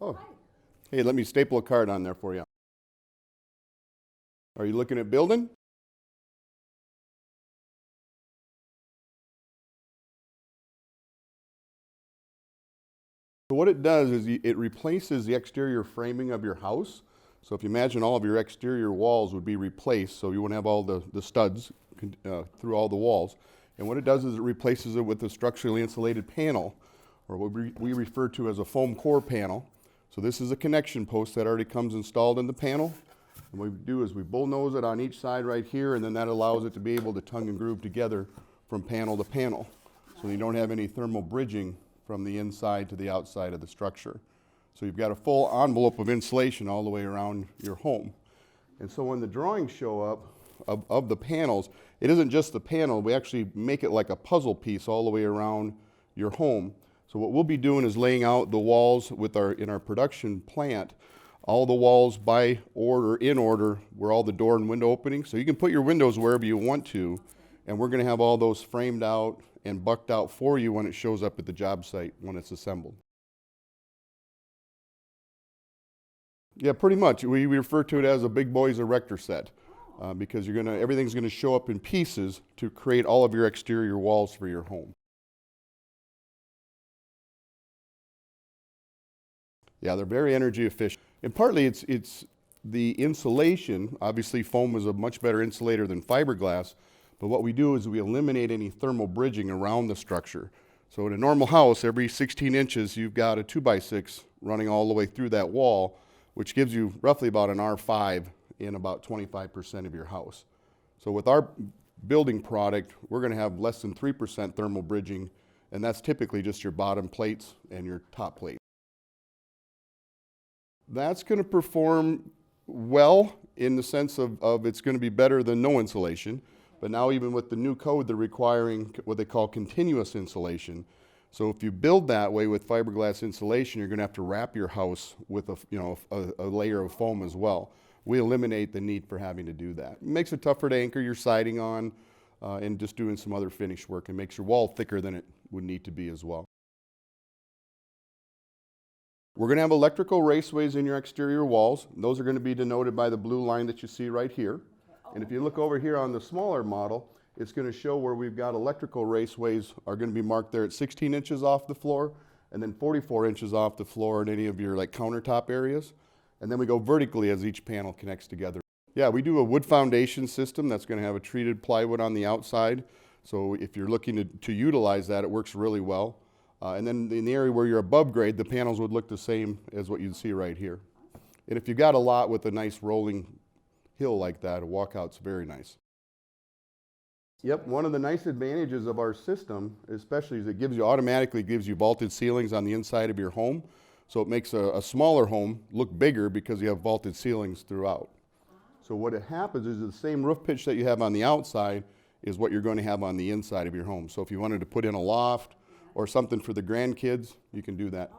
Oh, hey, let me staple a card on there for you. Are you looking at building? So what it does is it replaces the exterior framing of your house. So if you imagine all of your exterior walls would be replaced, so you wouldn't have all the studs through all the walls. And what it does is it replaces it with a structurally insulated panel, or what we refer to as a foam core panel. So this is a connection post that already comes installed in the panel. And what we do is we bullnose it on each side right here, and then that allows it to be able to tongue and groove together from panel to panel. So you don't have any thermal bridging from the inside to the outside of the structure. So you've got a full envelope of insulation all the way around your home. And so when the drawings show up of the panels, it isn't just the panel, we actually make it like a puzzle piece all the way around your home. So what we'll be doing is laying out the walls in our production plant, all the walls by order, in order, where all the door and window openings. So you can put your windows wherever you want to, and we're gonna have all those framed out and bucked out for you when it shows up at the job site when it's assembled. Yeah, pretty much. We refer to it as a big boys erector set because everything's gonna show up in pieces to create all of your exterior walls for your home. Yeah, they're very energy efficient. And partly it's the insulation. Obviously, foam is a much better insulator than fiberglass, but what we do is we eliminate any thermal bridging around the structure. So in a normal house, every 16 inches, you've got a 2x6 running all the way through that wall, which gives you roughly about an R5 in about 25% of your house. So with our building product, we're gonna have less than 3% thermal bridging, and that's typically just your bottom plates and your top plate. That's gonna perform well in the sense of it's gonna be better than no insulation. But now even with the new code, they're requiring what they call continuous insulation. So if you build that way with fiberglass insulation, you're gonna have to wrap your house with a layer of foam as well. We eliminate the need for having to do that. It makes it tougher to anchor your siding on and just doing some other finish work, and makes your wall thicker than it would need to be as well. We're gonna have electrical raceways in your exterior walls. Those are gonna be denoted by the blue line that you see right here. And if you look over here on the smaller model, it's going to show where we've got electrical raceways are going to be marked there at 16 inches off the floor, and then 44 inches off the floor in any of your like countertop areas. And then we go vertically as each panel connects together. Yeah, we do a wood foundation system that's going to have a treated plywood on the outside. So if you're looking to utilize that, it works really well. And then in the area where you're above grade, the panels would look the same as what you'd see right here. And if you've got a lot with a nice rolling hill like that, a walkout's very nice. Yep, one of the nice advantages of our system, especially, is it automatically gives you vaulted ceilings on the inside of your home. So it makes a smaller home look bigger because you have vaulted ceilings throughout. So what happens is the same roof pitch that you have on the outside is what you're going to have on the inside of your home. So if you wanted to put in a loft or something for the grandkids, you can do that.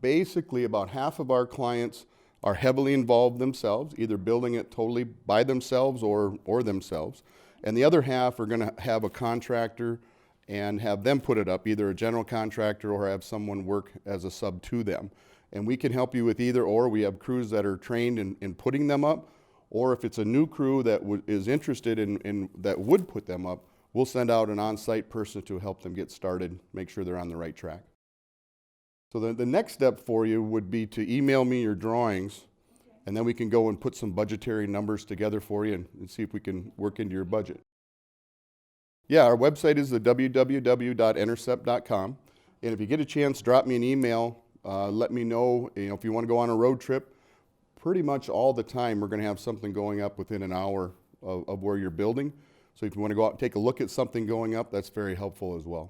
Basically, about half of our clients are heavily involved themselves, either building it totally by themselves or themselves. And the other half are gonna have a contractor and have them put it up, either a general contractor or have someone work as a sub to them. And we can help you with either or. We have crews that are trained in putting them up, or if it's a new crew that is interested in that would put them up, we'll send out an on-site person to help them get started, make sure they're on the right track. So the next step for you would be to email me your drawings, and then we can go and put some budgetary numbers together for you and see if we can work into your budget. Yeah, our website is the www.intercept.com. And if you get a chance, drop me an email. Let me know, if you want to go on a road trip. Pretty much all the time, we're going to have something going up within an hour of where you're building. So if you want to go out and take a look at something going up, that's very helpful as well.